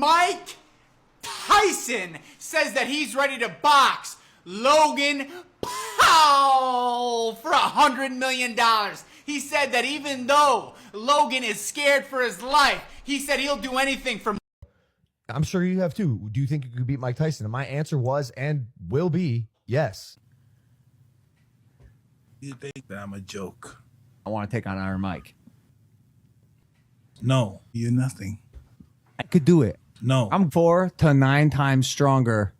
Mike Tyson says that he's ready to box Logan Paul for $100 million. He said that even though Logan is scared for his life, he said he'll do anything for. I'm sure you have too. Do you think you could beat Mike Tyson? And my answer was and will be yes. You think that I'm a joke? I want to take on Iron Mike. No, you're nothing. I could do it. No. I'm 4 to 9 times stronger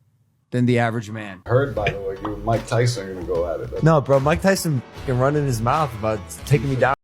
than the average man. Heard, by the way, you and Mike Tyson are going to go at it. No, bro, Mike Tyson can run in his mouth about taking me down.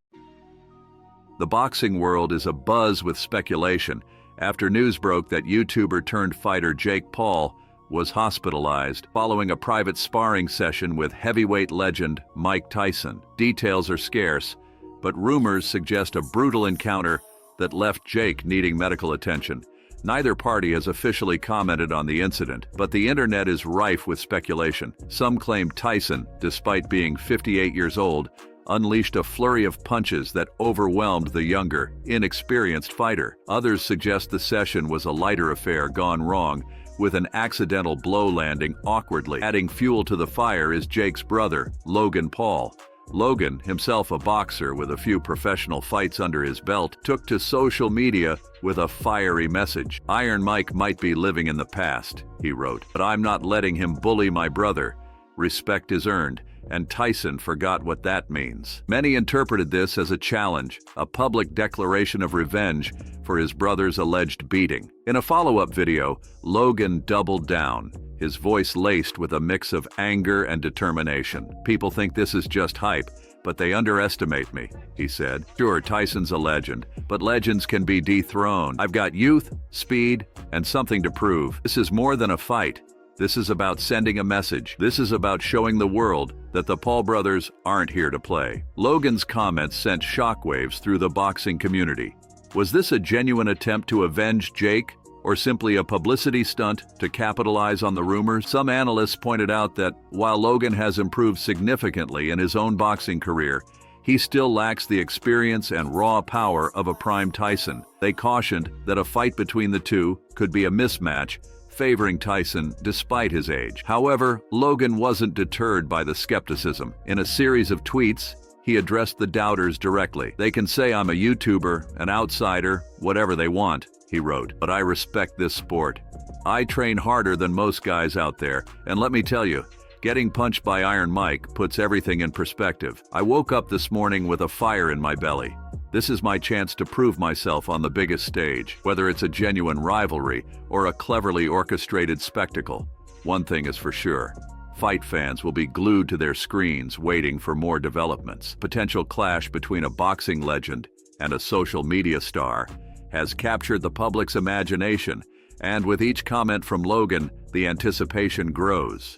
The boxing world is abuzz with speculation after news broke that YouTuber turned fighter Jake Paul was hospitalized following a private sparring session with heavyweight legend Mike Tyson. Details are scarce, but rumors suggest a brutal encounter that left Jake needing medical attention. Neither party has officially commented on the incident, but the internet is rife with speculation. Some claim Tyson, despite being 58 years old, unleashed a flurry of punches that overwhelmed the younger, inexperienced fighter. Others suggest the session was a lighter affair gone wrong, with an accidental blow landing awkwardly. Adding fuel to the fire is Jake's brother, Logan Paul. Logan, himself a boxer with a few professional fights under his belt, took to social media with a fiery message. "Iron Mike might be living in the past," he wrote, "but I'm not letting him bully my brother. Respect is earned, and Tyson forgot what that means." Many interpreted this as a challenge, a public declaration of revenge for his brother's alleged beating. In a follow-up video, Logan doubled down, his voice laced with a mix of anger and determination. "People think this is just hype, but they underestimate me," he said. "Sure, Tyson's a legend, but legends can be dethroned. I've got youth, speed, and something to prove. This is more than a fight. This is about sending a message. This is about showing the world that the Paul brothers aren't here to play." Logan's comments sent shockwaves through the boxing community. Was this a genuine attempt to avenge Jake, or simply a publicity stunt to capitalize on the rumors? Some analysts pointed out that while Logan has improved significantly in his own boxing career, he still lacks the experience and raw power of a prime Tyson. They cautioned that a fight between the two could be a mismatch, favoring Tyson despite his age. However, Logan wasn't deterred by the skepticism. In a series of tweets, he addressed the doubters directly. "They can say I'm a YouTuber, an outsider, whatever they want," he wrote, "but I respect this sport. I train harder than most guys out there, and let me tell you, getting punched by Iron Mike puts everything in perspective. I woke up this morning with a fire in my belly. This is my chance to prove myself on the biggest stage, whether it's a genuine rivalry or a cleverly orchestrated spectacle. One thing is for sure. Fight fans will be glued to their screens waiting for more developments." Potential clash between a boxing legend and a social media star has captured the public's imagination, and with each comment from Logan, the anticipation grows.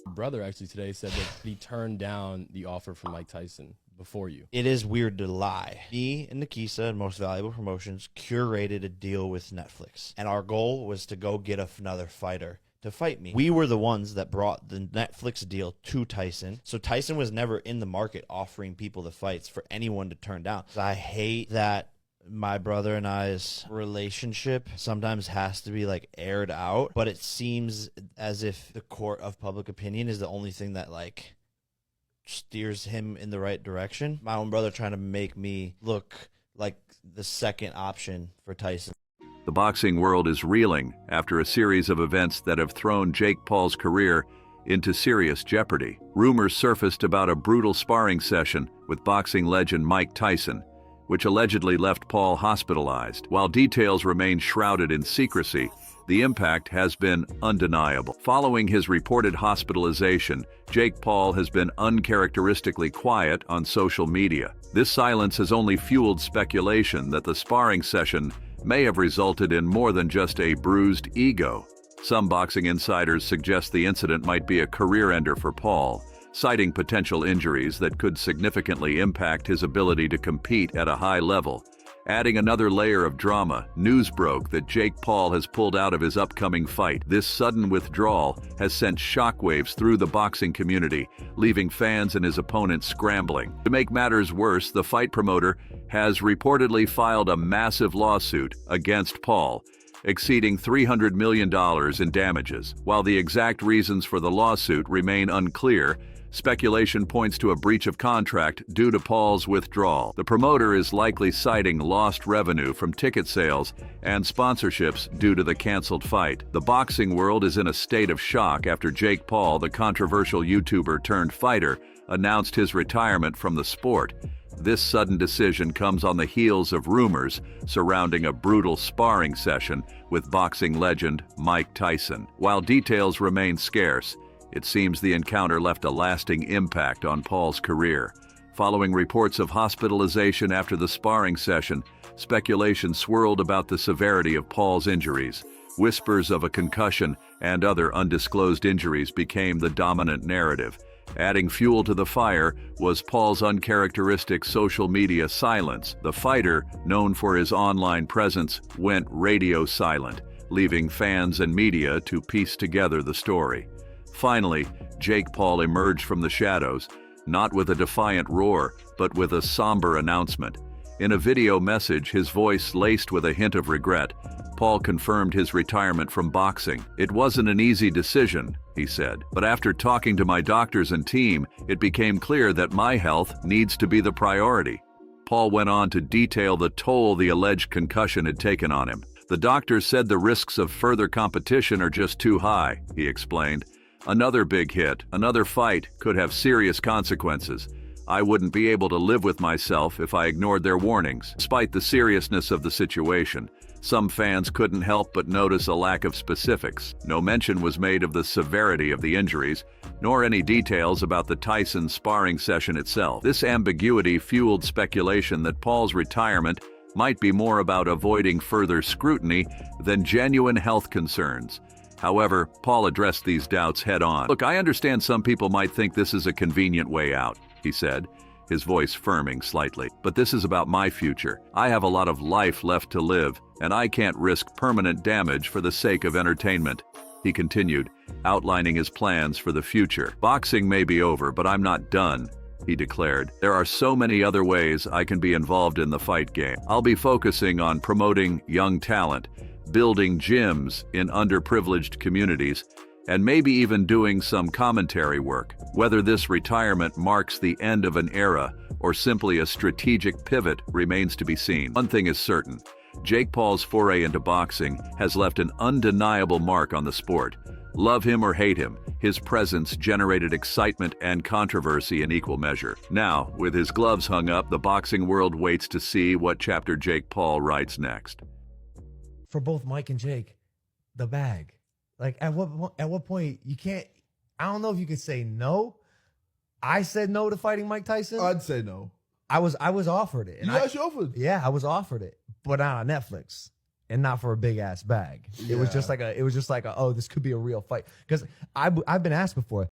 Brother actually today said that he turned down the offer from Mike Tyson before you. It is weird to lie. Me and Nikisa and Most Valuable Promotions curated a deal with Netflix, and our goal was to go get another fighter to fight me. We were the ones that brought the Netflix deal to Tyson, so Tyson was never in the market offering people the fights for anyone to turn down. I hate that my brother and I's relationship sometimes has to be like aired out, but it seems as if the court of public opinion is the only thing that like steers him in the right direction. My own brother trying to make me look like the second option for Tyson. The boxing world is reeling after a series of events that have thrown Jake Paul's career into serious jeopardy. Rumors surfaced about a brutal sparring session with boxing legend Mike Tyson, which allegedly left Paul hospitalized. While details remain shrouded in secrecy, the impact has been undeniable. Following his reported hospitalization, Jake Paul has been uncharacteristically quiet on social media. This silence has only fueled speculation that the sparring session may have resulted in more than just a bruised ego. Some boxing insiders suggest the incident might be a career ender for Paul, citing potential injuries that could significantly impact his ability to compete at a high level. Adding another layer of drama, news broke that Jake Paul has pulled out of his upcoming fight. This sudden withdrawal has sent shockwaves through the boxing community, leaving fans and his opponents scrambling. To make matters worse, the fight promoter has reportedly filed a massive lawsuit against Paul, exceeding $300 million in damages. While the exact reasons for the lawsuit remain unclear, speculation points to a breach of contract due to Paul's withdrawal. The promoter is likely citing lost revenue from ticket sales and sponsorships due to the canceled fight. The boxing world is in a state of shock after Jake Paul, the controversial YouTuber turned fighter, announced his retirement from the sport. This sudden decision comes on the heels of rumors surrounding a brutal sparring session with boxing legend Mike Tyson. While details remain scarce, it seems the encounter left a lasting impact on Paul's career. Following reports of hospitalization after the sparring session, speculation swirled about the severity of Paul's injuries. Whispers of a concussion and other undisclosed injuries became the dominant narrative. Adding fuel to the fire was Paul's uncharacteristic social media silence. The fighter, known for his online presence, went radio silent, leaving fans and media to piece together the story. Finally, Jake Paul emerged from the shadows, not with a defiant roar, but with a somber announcement. In a video message, his voice laced with a hint of regret, Paul confirmed his retirement from boxing. "It wasn't an easy decision," he said, "but after talking to my doctors and team, it became clear that my health needs to be the priority." Paul went on to detail the toll the alleged concussion had taken on him. "The doctors said the risks of further competition are just too high," he explained. "Another big hit, another fight, could have serious consequences. I wouldn't be able to live with myself if I ignored their warnings." Despite the seriousness of the situation, some fans couldn't help but notice a lack of specifics. No mention was made of the severity of the injuries, nor any details about the Tyson sparring session itself. This ambiguity fueled speculation that Paul's retirement might be more about avoiding further scrutiny than genuine health concerns. However, Paul addressed these doubts head-on. "Look, I understand some people might think this is a convenient way out," he said, his voice firming slightly. "But this is about my future. I have a lot of life left to live, and I can't risk permanent damage for the sake of entertainment." He continued, outlining his plans for the future. "Boxing may be over, but I'm not done," he declared. "There are so many other ways I can be involved in the fight game. I'll be focusing on promoting young talent, building gyms in underprivileged communities, and maybe even doing some commentary work. Whether this retirement marks the end of an era or simply a strategic pivot remains to be seen. One thing is certain, Jake Paul's foray into boxing has left an undeniable mark on the sport. Love him or hate him, his presence generated excitement and controversy in equal measure. Now, with his gloves hung up, the boxing world waits to see what chapter Jake Paul writes next. For both Mike and Jake, the bag. Like at what point you can't, I don't know if you could say no. I said no to fighting Mike Tyson. I'd say no. I was offered it. You actually offered? Yeah, I was offered it, but not on Netflix and not for a big ass bag. It was just like a oh, this could be a real fight. Because I've been asked before.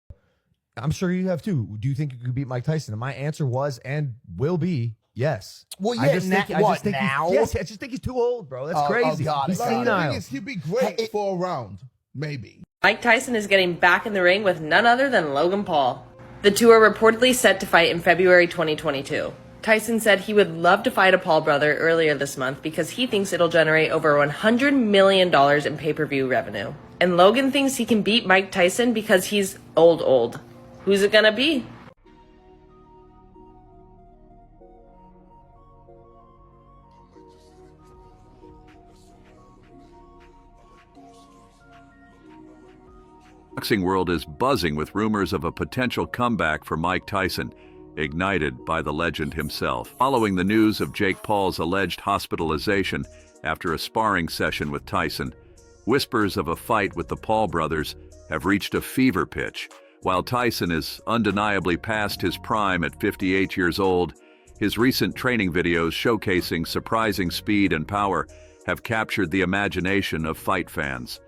I'm sure you have too. Do you think you could beat Mike Tyson? And my answer was and will be yes. Well, yeah, I just think now? Yes, I just think he's too old, bro. That's crazy. Oh, God. He's The senile. thing is, he'd be great for a round, maybe. Mike Tyson is getting back in the ring with none other than Logan Paul. The two are reportedly set to fight in February 2022. Tyson said he would love to fight a Paul brother earlier this month because he thinks it'll generate over $100 million in pay-per-view revenue. And Logan thinks he can beat Mike Tyson because he's old. Who's it gonna be? The boxing world is buzzing with rumors of a potential comeback for Mike Tyson, ignited by the legend himself. Following the news of Jake Paul's alleged hospitalization after a sparring session with Tyson, whispers of a fight with the Paul brothers have reached a fever pitch. While Tyson is undeniably past his prime at 58 years old, his recent training videos showcasing surprising speed and power have captured the imagination of fight fans.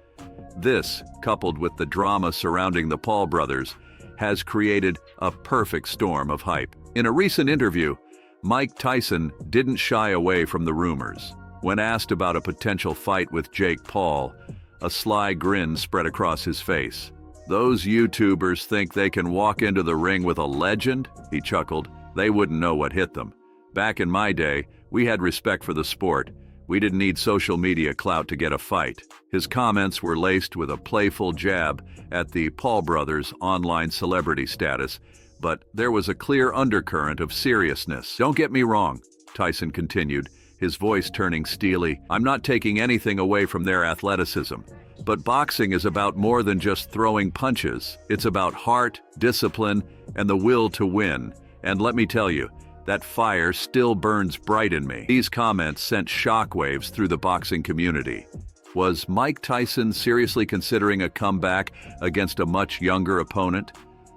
This, coupled with the drama surrounding the Paul brothers, has created a perfect storm of hype. In a recent interview, Mike Tyson didn't shy away from the rumors. When asked about a potential fight with Jake Paul, a sly grin spread across his face. "Those YouTubers think they can walk into the ring with a legend?" he chuckled. "They wouldn't know what hit them. Back in my day, we had respect for the sport. We didn't need social media clout to get a fight. His comments were laced with a playful jab at the Paul brothers' online celebrity status, but there was a clear undercurrent of seriousness. Don't get me wrong, Tyson continued, his voice turning steely. I'm not taking anything away from their athleticism. But boxing is about more than just throwing punches. It's about heart, discipline, and the will to win. And let me tell you, that fire still burns bright in me. These comments sent shockwaves through the boxing community. Was Mike Tyson seriously considering a comeback against a much younger opponent?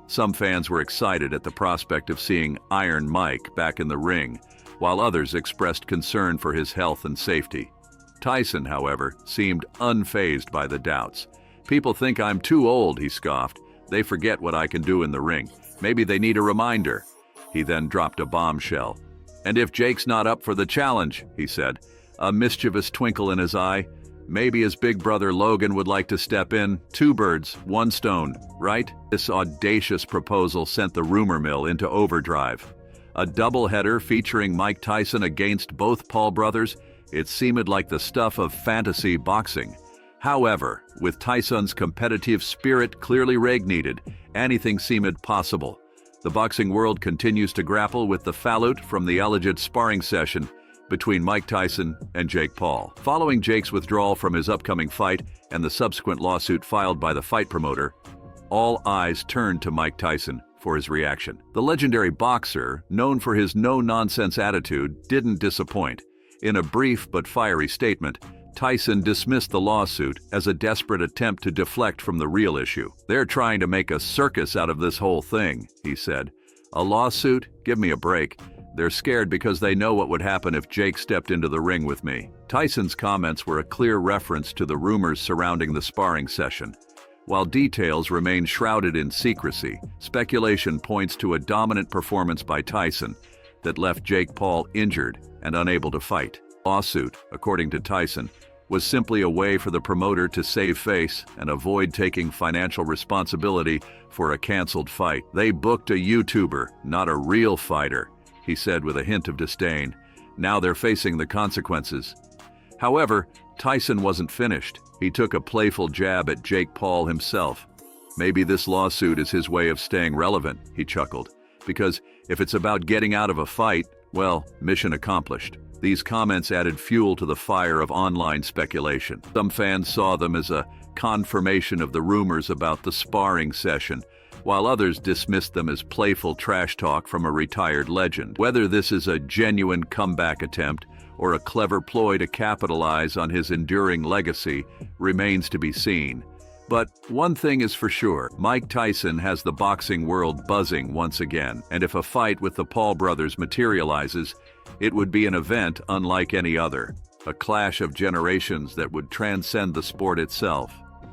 Some fans were excited at the prospect of seeing Iron Mike back in the ring, while others expressed concern for his health and safety. Tyson, however, seemed unfazed by the doubts. People think I'm too old, he scoffed. They forget what I can do in the ring. Maybe they need a reminder. He then dropped a bombshell. And if Jake's not up for the challenge, he said, a mischievous twinkle in his eye, maybe his big brother Logan would like to step in. 2 birds, 1 stone, right? This audacious proposal sent the rumor mill into overdrive. A doubleheader featuring Mike Tyson against both Paul brothers, it seemed like the stuff of fantasy boxing. However, with Tyson's competitive spirit clearly reignited, anything seemed possible. The boxing world continues to grapple with the fallout from the alleged sparring session between Mike Tyson and Jake Paul. Following Jake's withdrawal from his upcoming fight and the subsequent lawsuit filed by the fight promoter, all eyes turned to Mike Tyson for his reaction. The legendary boxer, known for his no-nonsense attitude, didn't disappoint. In a brief but fiery statement, Tyson dismissed the lawsuit as a desperate attempt to deflect from the real issue. They're trying to make a circus out of this whole thing, he said. A lawsuit? Give me a break. They're scared because they know what would happen if Jake stepped into the ring with me. Tyson's comments were a clear reference to the rumors surrounding the sparring session. While details remain shrouded in secrecy, speculation points to a dominant performance by Tyson that left Jake Paul injured and unable to fight. The lawsuit, according to Tyson, was simply a way for the promoter to save face and avoid taking financial responsibility for a canceled fight. They booked a YouTuber, not a real fighter, he said with a hint of disdain. Now they're facing the consequences. However, Tyson wasn't finished. He took a playful jab at Jake Paul himself. Maybe this lawsuit is his way of staying relevant, he chuckled, because if it's about getting out of a fight, well, mission accomplished. These comments added fuel to the fire of online speculation. Some fans saw them as a confirmation of the rumors about the sparring session, while others dismissed them as playful trash talk from a retired legend. Whether this is a genuine comeback attempt or a clever ploy to capitalize on his enduring legacy remains to be seen. But one thing is for sure, Mike Tyson has the boxing world buzzing once again, and if a fight with the Paul brothers materializes, it would be an event unlike any other, a clash of generations that would transcend the sport itself.